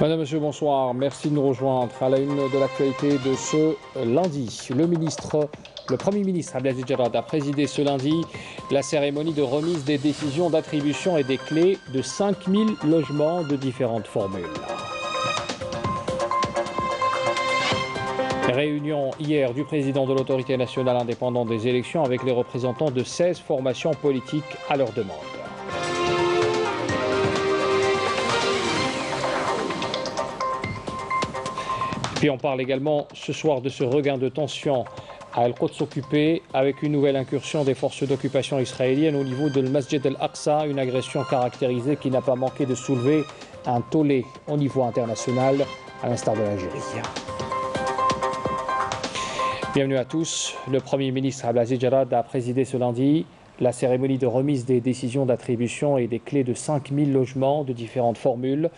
Madame, Monsieur, bonsoir. Merci de nous rejoindre à la une de l'actualité de ce lundi. Le Premier ministre Abdelaziz Jarrad a présidé ce lundi la cérémonie de remise des décisions d'attribution et des clés de 5000 logements de différentes formules. Réunion hier du président de l'autorité nationale indépendante des élections avec les représentants de 16 formations politiques à leur demande. Puis on parle également ce soir de ce regain de tension à El-Quds occupé avec une nouvelle incursion des forces d'occupation israéliennes au niveau de Masjid al-Aqsa, une agression caractérisée qui n'a pas manqué de soulever un tollé au niveau international, à l'instar de l'Algérie. Bienvenue à tous. Le Premier ministre Abdelaziz Jarrad a présidé ce lundi la cérémonie de remise des décisions d'attribution et des clés de 5000 logements de différentes formules.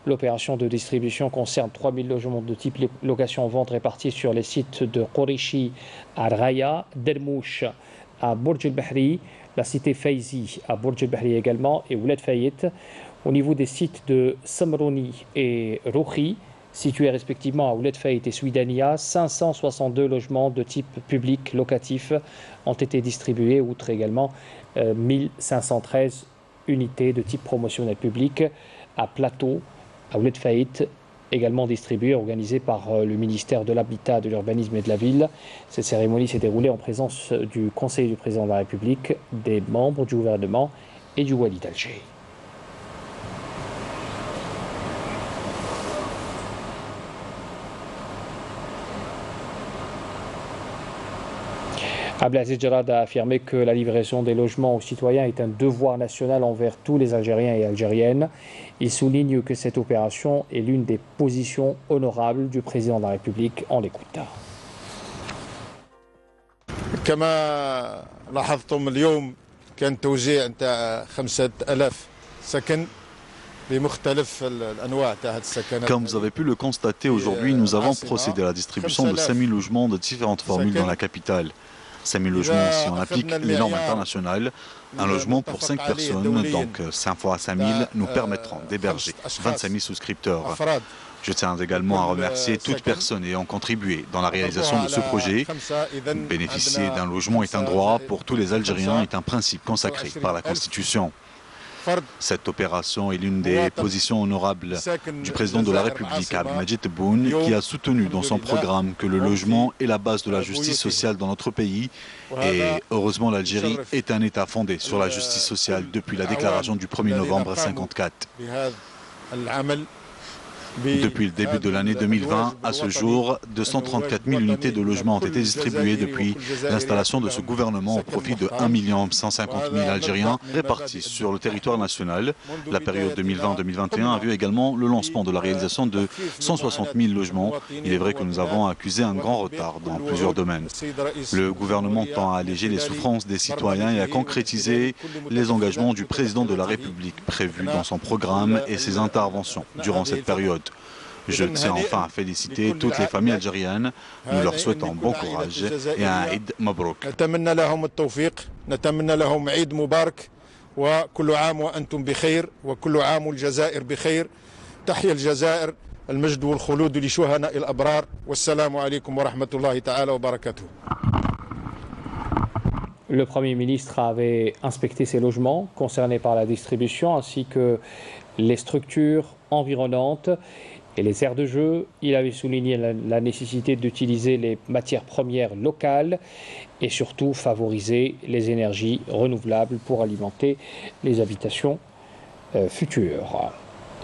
L'opération de distribution concerne 3000 logements de type location-vente répartis sur les sites de Qorishi à Raya, Dermouch à Bourj el-Bahri, la cité Faizi à Bourj el-Bahri également et Ouled Fayet. Au niveau des sites de Samrouni et Rouhi, situés respectivement à Ouled Fayet et Souidania, 562 logements de type public locatif ont été distribués, outre également 1513 unités de type promotionnel public à Plateau, à Ouled Fayet, également distribuée, organisée par le ministère de l'Habitat, de l'Urbanisme et de la Ville. Cette cérémonie s'est déroulée en présence du Conseil du Président de la République, des membres du gouvernement et du Wali d'Alger. Abdelaziz Jarrad a affirmé que la livraison des logements aux citoyens est un devoir national envers tous les Algériens et Algériennes. Il souligne que cette opération est l'une des positions honorables du président de la République. On l'écoute. كما لاحظتم اليوم كان توزيع نتاع 5000 سكن. Comme vous avez pu le constater aujourd'hui, nous avons procédé à la distribution de 5000 logements de différentes formules dans la capitale. 5000 logements si on applique les normes internationales. Un logement pour 5 personnes, donc 5 fois 5000, nous permettront d'héberger 25 000 souscripteurs. Je tiens également à remercier toute personne ayant contribué dans la réalisation de ce projet. Bénéficier d'un logement est un droit pour tous les Algériens, est un principe consacré par la Constitution. Cette opération est l'une des positions honorables du président de la République, Abdelmadjid Tebboune, qui a soutenu dans son programme que le logement est la base de la justice sociale dans notre pays. Et heureusement, l'Algérie est un État fondé sur la justice sociale depuis la déclaration du 1er novembre 1954. Depuis le début de l'année 2020, à ce jour, 234 000 unités de logement ont été distribuées depuis l'installation de ce gouvernement au profit de 1 150 000 Algériens répartis sur le territoire national. La période 2020-2021 a vu également le lancement de la réalisation de 160 000 logements. Il est vrai que nous avons accusé un grand retard dans plusieurs domaines. Le gouvernement tend à alléger les souffrances des citoyens et à concrétiser les engagements du président de la République prévus dans son programme et ses interventions durant cette période. Je tiens enfin à féliciter toutes les familles algériennes. Nous leur souhaitons bon courage et un Eid Mabrouk. المجد والخلود لشهداء الأبرار والسلام عليكم ورحمة الله تعالى وبركاته. Le Premier ministre avait inspecté ces logements concernés par la distribution ainsi que les structures environnantes et les aires de jeu. Il avait souligné la nécessité d'utiliser les matières premières locales et surtout favoriser les énergies renouvelables pour alimenter les habitations futures.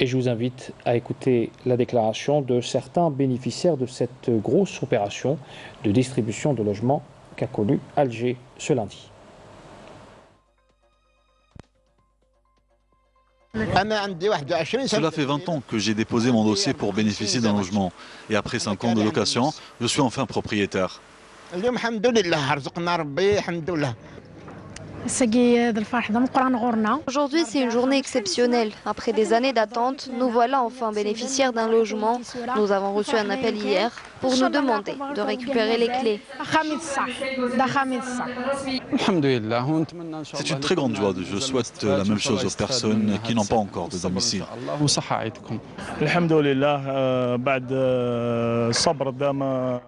Et je vous invite à écouter la déclaration de certains bénéficiaires de cette grosse opération de distribution de logements qu'a connu Alger ce lundi. Cela fait 20 ans que j'ai déposé mon dossier pour bénéficier d'un logement. Et après 5 ans de location, je suis enfin propriétaire. Aujourd'hui, c'est une journée exceptionnelle. Après des années d'attente, nous voilà enfin bénéficiaires d'un logement. Nous avons reçu un appel hier. pour nous demander de récupérer les clés. C'est une très grande joie. Je souhaite la même chose aux personnes qui n'ont pas encore de domicile.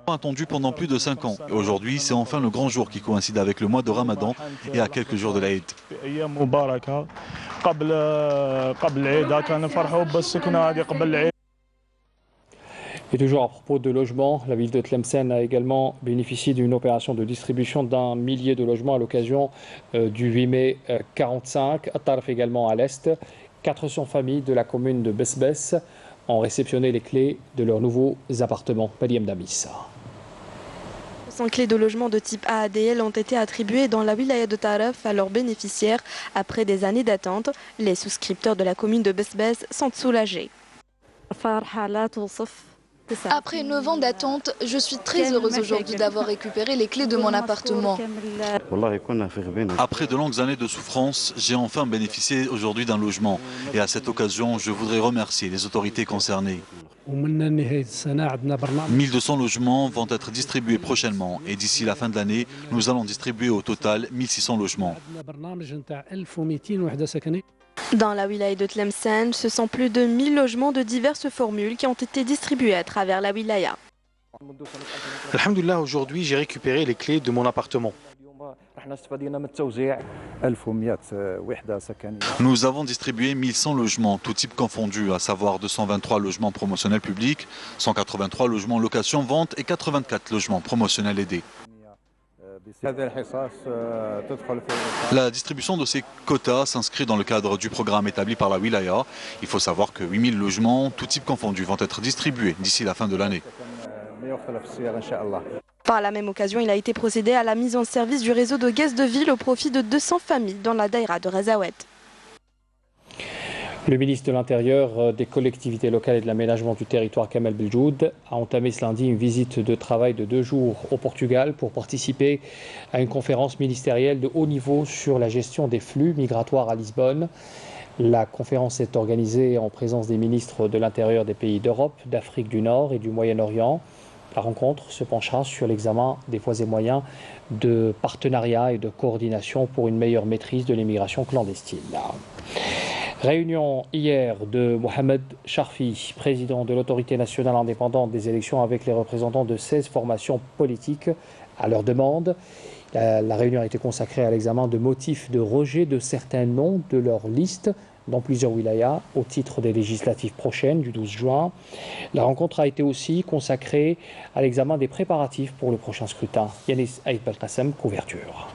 Attendu pendant plus de 5 ans. Et aujourd'hui, c'est enfin le grand jour qui coïncide avec le mois de Ramadan et à quelques jours de l'Aïd. Et toujours à propos de logements, la ville de Tlemcen a également bénéficié d'une opération de distribution d'un millier de logements à l'occasion du 8 mai 45. À Tarf également à l'est, 400 familles de la commune de Besbes ont réceptionné les clés de leurs nouveaux appartements. Mariam Damis. 100 clés de logement de type AADL ont été attribuées dans la wilaya de Taraf à leurs bénéficiaires après des années d'attente. Les souscripteurs de la commune de Besbes sont soulagés. Après 9 ans d'attente, je suis très heureuse aujourd'hui d'avoir récupéré les clés de mon appartement. Après de longues années de souffrance, j'ai enfin bénéficié aujourd'hui d'un logement. Et à cette occasion, je voudrais remercier les autorités concernées. 1200 logements vont être distribués prochainement. Et d'ici la fin de l'année, nous allons distribuer au total 1600 logements. Dans la wilaya de Tlemcen, ce sont plus de 1000 logements de diverses formules qui ont été distribués à travers la wilaya. Alhamdulillah, aujourd'hui j'ai récupéré les clés de mon appartement. Nous avons distribué 1100 logements, tout type confondus, à savoir 223 logements promotionnels publics, 183 logements location-vente et 84 logements promotionnels aidés. La distribution de ces quotas s'inscrit dans le cadre du programme établi par la wilaya. Il faut savoir que 8000 logements, tout type confondus, vont être distribués d'ici la fin de l'année. Par la même occasion, il a été procédé à la mise en service du réseau de gaz de ville au profit de 200 familles dans la daïra de Rezawet. Le ministre de l'Intérieur, des collectivités locales et de l'aménagement du territoire, Kamel Beljoud, a entamé ce lundi une visite de travail de 2 jours au Portugal pour participer à une conférence ministérielle de haut niveau sur la gestion des flux migratoires à Lisbonne. La conférence est organisée en présence des ministres de l'Intérieur des pays d'Europe, d'Afrique du Nord et du Moyen-Orient. La rencontre se penchera sur l'examen des voies et moyens de partenariat et de coordination pour une meilleure maîtrise de l'immigration clandestine. Réunion hier de Mohamed Charfi, président de l'autorité nationale indépendante des élections, avec les représentants de 16 formations politiques à leur demande. La réunion a été consacrée à l'examen de motifs de rejet de certains noms de leur liste dans plusieurs wilayas au titre des législatives prochaines du 12 juin. La rencontre a été aussi consacrée à l'examen des préparatifs pour le prochain scrutin. Yanis Aïd Belkacem, couverture.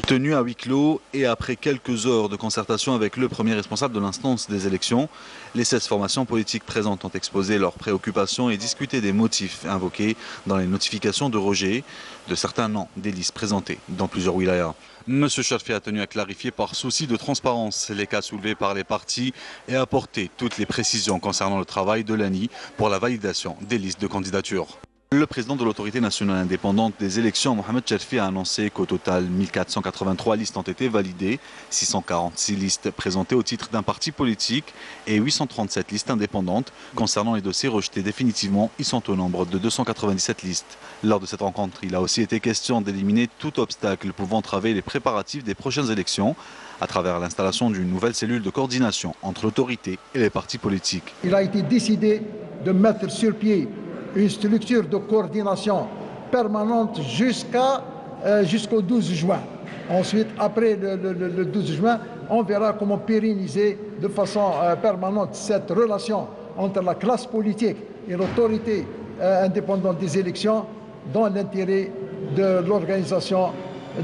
Tenu à huis clos et après quelques heures de concertation avec le premier responsable de l'instance des élections, les 16 formations politiques présentes ont exposé leurs préoccupations et discuté des motifs invoqués dans les notifications de rejet de certains noms des listes présentées dans plusieurs wilayas. M. Charfi a tenu à clarifier par souci de transparence les cas soulevés par les partis et à apporter toutes les précisions concernant le travail de l'ANI pour la validation des listes de candidature. Le président de l'autorité nationale indépendante des élections, Mohamed Charfi, a annoncé qu'au total, 1483 listes ont été validées, 646 listes présentées au titre d'un parti politique et 837 listes indépendantes. Concernant les dossiers rejetés définitivement, ils sont au nombre de 297 listes. Lors de cette rencontre, il a aussi été question d'éliminer tout obstacle pouvant entraver les préparatifs des prochaines élections à travers l'installation d'une nouvelle cellule de coordination entre l'autorité et les partis politiques. Il a été décidé de mettre sur pied une structure de coordination permanente jusqu'au 12 juin. Ensuite, après le 12 juin, on verra comment pérenniser de façon permanente cette relation entre la classe politique et l'autorité indépendante des élections dans l'intérêt de l'organisation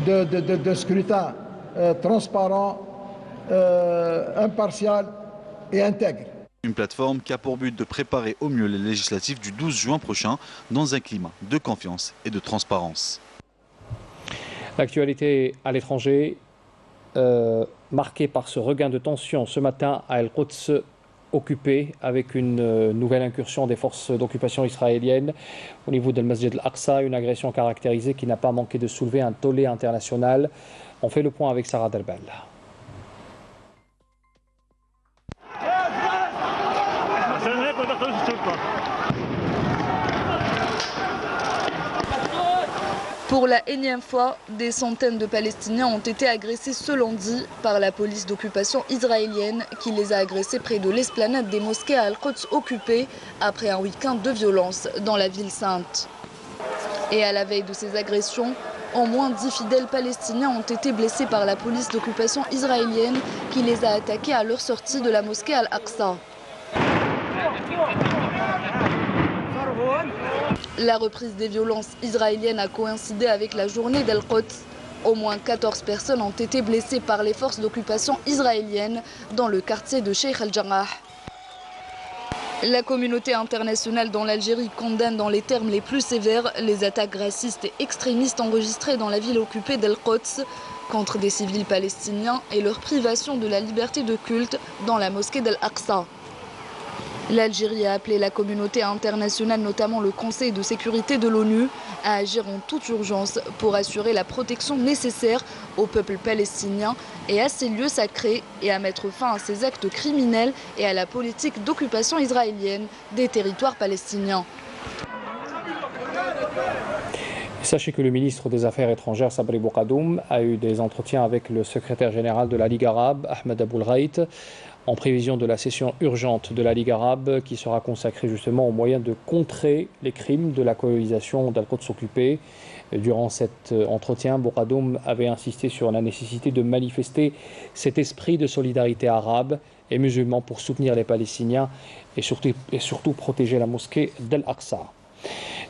de scrutin transparent, impartial et intègre. Une plateforme qui a pour but de préparer au mieux les législatives du 12 juin prochain dans un climat de confiance et de transparence. L'actualité à l'étranger, marquée par ce regain de tension ce matin à El-Quds, occupé avec une nouvelle incursion des forces d'occupation israéliennes au niveau de Masjid al-Aqsa, une agression caractérisée qui n'a pas manqué de soulever un tollé international. On fait le point avec Sarah Derbel. Pour la énième fois, des centaines de Palestiniens ont été agressés ce lundi par la police d'occupation israélienne qui les a agressés près de l'esplanade des mosquées à Al-Quds occupées après un week-end de violence dans la ville sainte. Et à la veille de ces agressions, au moins 10 fidèles palestiniens ont été blessés par la police d'occupation israélienne qui les a attaqués à leur sortie de la mosquée Al-Aqsa. La reprise des violences israéliennes a coïncidé avec la journée d'Al-Quds. Au moins 14 personnes ont été blessées par les forces d'occupation israéliennes dans le quartier de Sheikh al-Jarrah. La communauté internationale dans l'Algérie condamne dans les termes les plus sévères les attaques racistes et extrémistes enregistrées dans la ville occupée d'Al-Quds contre des civils palestiniens et leur privation de la liberté de culte dans la mosquée d'Al-Aqsa. L'Algérie a appelé la communauté internationale, notamment le Conseil de sécurité de l'ONU, à agir en toute urgence pour assurer la protection nécessaire au peuple palestinien et à ses lieux sacrés et à mettre fin à ces actes criminels et à la politique d'occupation israélienne des territoires palestiniens. Sachez que le ministre des Affaires étrangères, Sabri Boukadoum, a eu des entretiens avec le secrétaire général de la Ligue arabe, Ahmed Aboulghait, en prévision de la session urgente de la Ligue arabe qui sera consacrée justement aux moyens de contrer les crimes de la colonisation d'Al-Quds occupée. Durant cet entretien, Boukadoum avait insisté sur la nécessité de manifester cet esprit de solidarité arabe et musulman pour soutenir les Palestiniens et surtout protéger la mosquée d'Al-Aqsa.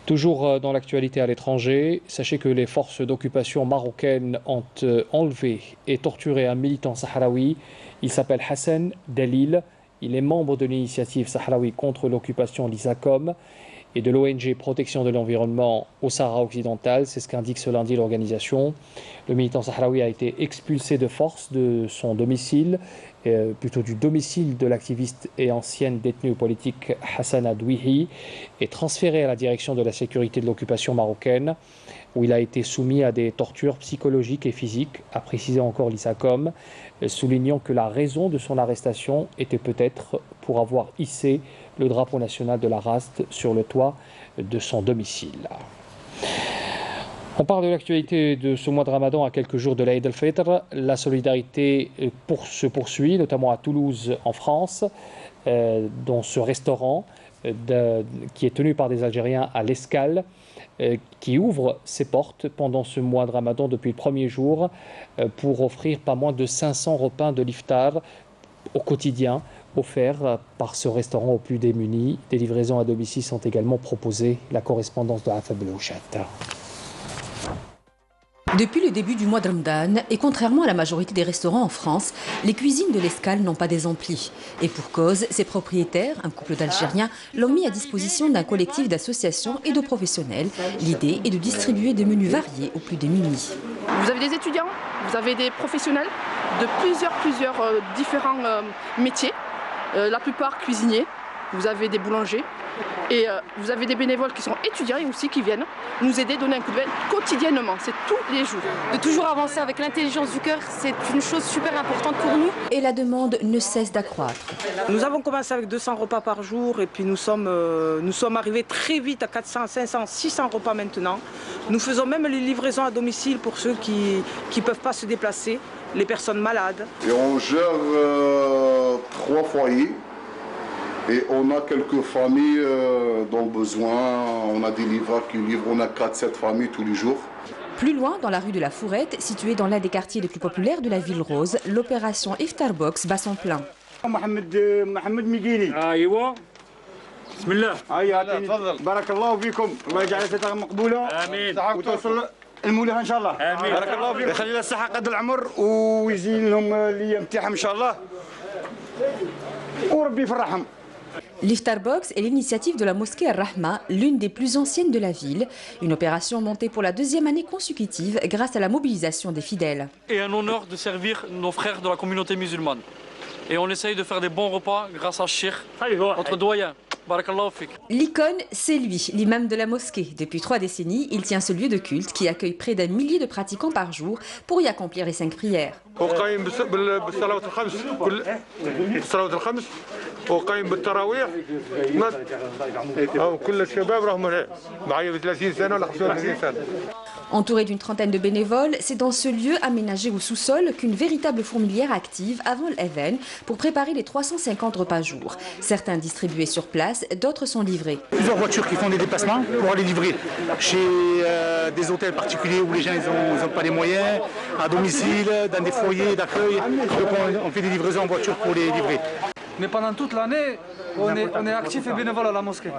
Toujours dans l'actualité à l'étranger, sachez que les forces d'occupation marocaines ont enlevé et torturé un militant sahraoui. Il s'appelle Hassan Dalil. Il est membre de l'initiative sahraoui contre l'occupation, l'ISACOM, et de l'ONG Protection de l'environnement au Sahara occidental. C'est ce qu'indique ce lundi l'organisation. Le militant sahraoui a été expulsé de force de son domicile, plutôt du domicile de l'activiste et ancienne détenue politique Hassan Adwihi, et transféré à la direction de la sécurité de l'occupation marocaine, où il a été soumis à des tortures psychologiques et physiques, a précisé encore l'ISACOM, soulignant que la raison de son arrestation était peut-être pour avoir hissé le drapeau national de la Rast sur le toit de son domicile. On parle de l'actualité de ce mois de Ramadan à quelques jours de l'Aïd al-Fitr. La solidarité se poursuit, notamment à Toulouse en France, dans ce restaurant qui est tenu par des Algériens à l'Escale, qui ouvre ses portes pendant ce mois de Ramadan depuis le premier jour pour offrir pas moins de 500 repas de l'iftar au quotidien offerts par ce restaurant aux plus démunis. Des livraisons à domicile sont également proposées. La correspondance de Afab Belouchat. Depuis le début du mois de Ramadan, et contrairement à la majorité des restaurants en France, les cuisines de l'Escale n'ont pas des amplis. Et pour cause, ses propriétaires, un couple d'Algériens, l'ont mis à disposition d'un collectif d'associations et de professionnels. L'idée est de distribuer des menus variés aux plus démunis. Vous avez des étudiants, vous avez des professionnels de plusieurs différents métiers, la plupart cuisiniers, vous avez des boulangers. Et vous avez des bénévoles qui sont étudiants et aussi qui viennent nous aider, donner un coup de main quotidiennement, c'est tous les jours. De toujours avancer avec l'intelligence du cœur, c'est une chose super importante pour nous. Et la demande ne cesse d'accroître. Nous avons commencé avec 200 repas par jour et puis nous sommes arrivés très vite à 400, 500, 600 repas maintenant. Nous faisons même les livraisons à domicile pour ceux qui ne peuvent pas se déplacer, les personnes malades. Et on gère 3 foyers. Et on a quelques familles dans le besoin, on a des livreurs qui livrent, on a 4-7 familles tous les jours. Plus loin, dans la rue de la Fourrette, située dans l'un des quartiers les plus populaires de la ville rose, l'opération Iftar Box bat son plein. Mohamed Miguini. Aïwa. Bismillah. بارك الله فيكم الله يجعل فترة مقبولة وتوصل المولى ان شاء الله امين بارك الله فيكم يخلي لنا الصحة قد العمر ويزين لهم الايام تاعهم ان شاء الله وربي يفرحهم. L'Iftar Box est l'initiative de la mosquée Ar-Rahma, l'une des plus anciennes de la ville. Une opération montée pour la 2e année consécutive grâce à la mobilisation des fidèles. Et un honneur de servir nos frères de la communauté musulmane. Et on essaye de faire des bons repas grâce à Cheikh, notre doyen. L'icône, c'est lui, l'imam de la mosquée. Depuis 3 décennies, il tient ce lieu de culte qui accueille près d'1 millier de pratiquants par jour pour y accomplir les 5 prières. Entouré d'une trentaine de bénévoles, c'est dans ce lieu aménagé au sous-sol qu'une véritable fourmilière active avant l'Even pour préparer les 350 repas jour. Certains distribués sur place, d'autres sont livrés. Plusieurs voitures qui font des déplacements pour aller livrer chez des hôtels particuliers où les gens n'ont pas les moyens, à domicile, dans des foyers d'accueil. Donc on fait des livraisons en voiture pour les livrer. Mais pendant toute l'année, on est actif et bénévole à la mosquée.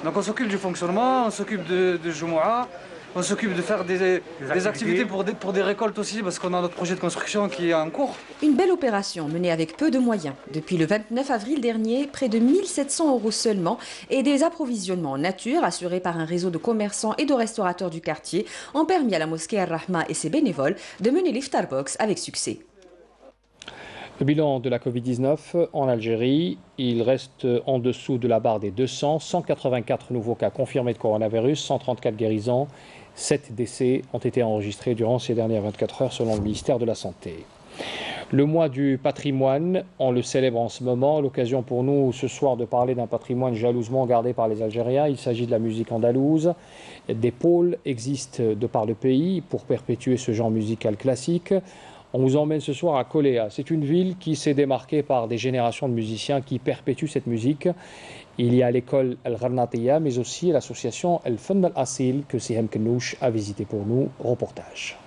Donc on s'occupe du fonctionnement, on s'occupe de Jumu'ah. On s'occupe de faire des activités pour des récoltes aussi, parce qu'on a notre projet de construction qui est en cours. Une belle opération menée avec peu de moyens. Depuis le 29 avril dernier, près de 1 700 € seulement et des approvisionnements en nature assurés par un réseau de commerçants et de restaurateurs du quartier ont permis à la mosquée Ar-Rahma et ses bénévoles de mener l'Iftar Box avec succès. Le bilan de la Covid-19 en Algérie, il reste en dessous de la barre des 200, 184 nouveaux cas confirmés de coronavirus, 134 guérisons, 7 décès ont été enregistrés durant ces dernières 24 heures selon le ministère de la Santé. Le mois du patrimoine, on le célèbre en ce moment, l'occasion pour nous ce soir de parler d'un patrimoine jalousement gardé par les Algériens. Il s'agit de la musique andalouse. Des pôles existent de par le pays pour perpétuer ce genre musical classique. On vous emmène ce soir à Koléa. C'est une ville qui s'est démarquée par des générations de musiciens qui perpétuent cette musique. Il y a l'école Al-Gharnatiya, mais aussi l'association Al-Fenn Al-Asil que Sihem Knouch a visité pour nous. Reportage.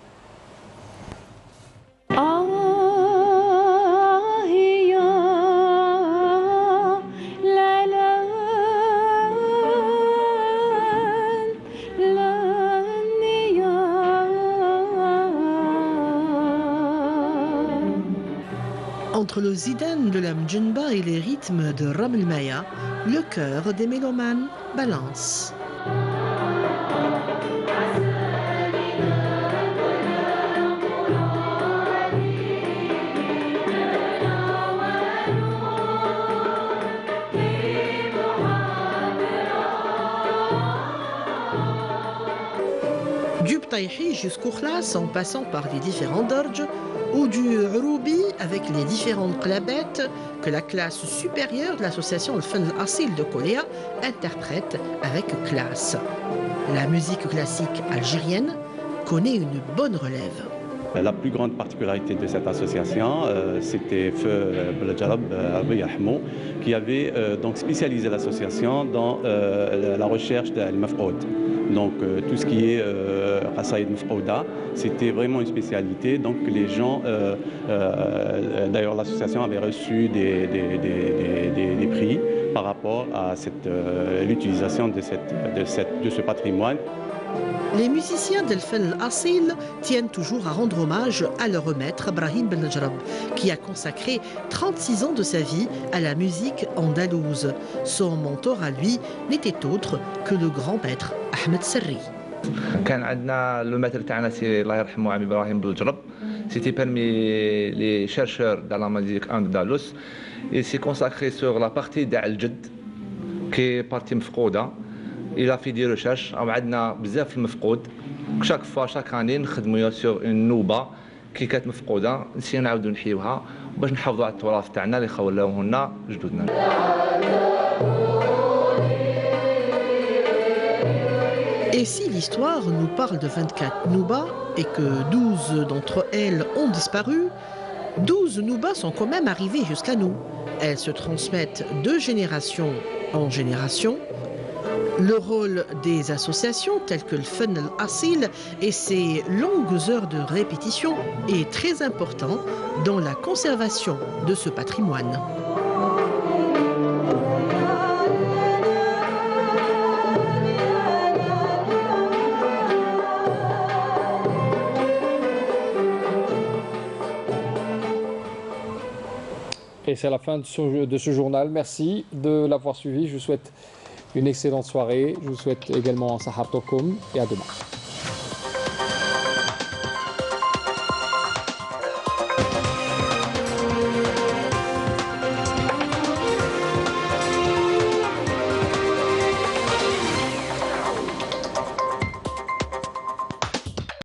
Entre le zidane de la mdjenba et les rythmes de Ram El Maya, le cœur des mélomanes balance. Du Ptayhi jusqu'au Khlas en passant par les différents darj, ou du Roubi avec les différentes clabettes que la classe supérieure de l'association Al-Fenn Al-Asil de Koléa interprète avec classe. La musique classique algérienne connaît une bonne relève. La plus grande particularité de cette association, c'était Feu Beljarab Abiyahmou, qui avait donc spécialisé l'association dans la recherche de Maf'oud. Donc tout ce qui est Qasaïd Maf'ouda, c'était vraiment une spécialité. Donc les gens, d'ailleurs l'association avait reçu des prix par rapport à l'utilisation de ce patrimoine. Les musiciens d'Al-Fenn Al-Asil tiennent toujours à rendre hommage à leur maître Brahim Beljarab, qui a consacré 36 ans de sa vie à la musique andalouse. Son mentor à lui n'était autre que le grand maître Ahmed Serri. Le maître Brahim Beljarab, c'était parmi les chercheurs dans la musique andalouse. Il s'est consacré sur la partie d'Al-Jad, qui est partie mfqouda. Il a fait des recherches, عندنا بزاف المفقود. chaque fois, chaque année, نخدموا sur une nouba qui كانت مفقودة، نسينا نعاودوا نحيوها باش نحافظوا على التراث تاعنا اللي خولوه لنا جدودنا. Et si l'histoire nous parle de 24 noubas et que 12 d'entre elles ont disparu, 12 noubas sont quand même arrivées jusqu'à nous. Elles se transmettent de génération en génération. Le rôle des associations telles que le Fenn Al-Asil et ses longues heures de répétition est très important dans la conservation de ce patrimoine. Et c'est la fin de ce journal. Merci de l'avoir suivi. Je vous souhaite une excellente soirée. Je vous souhaite également un Sahar Tokum et à demain.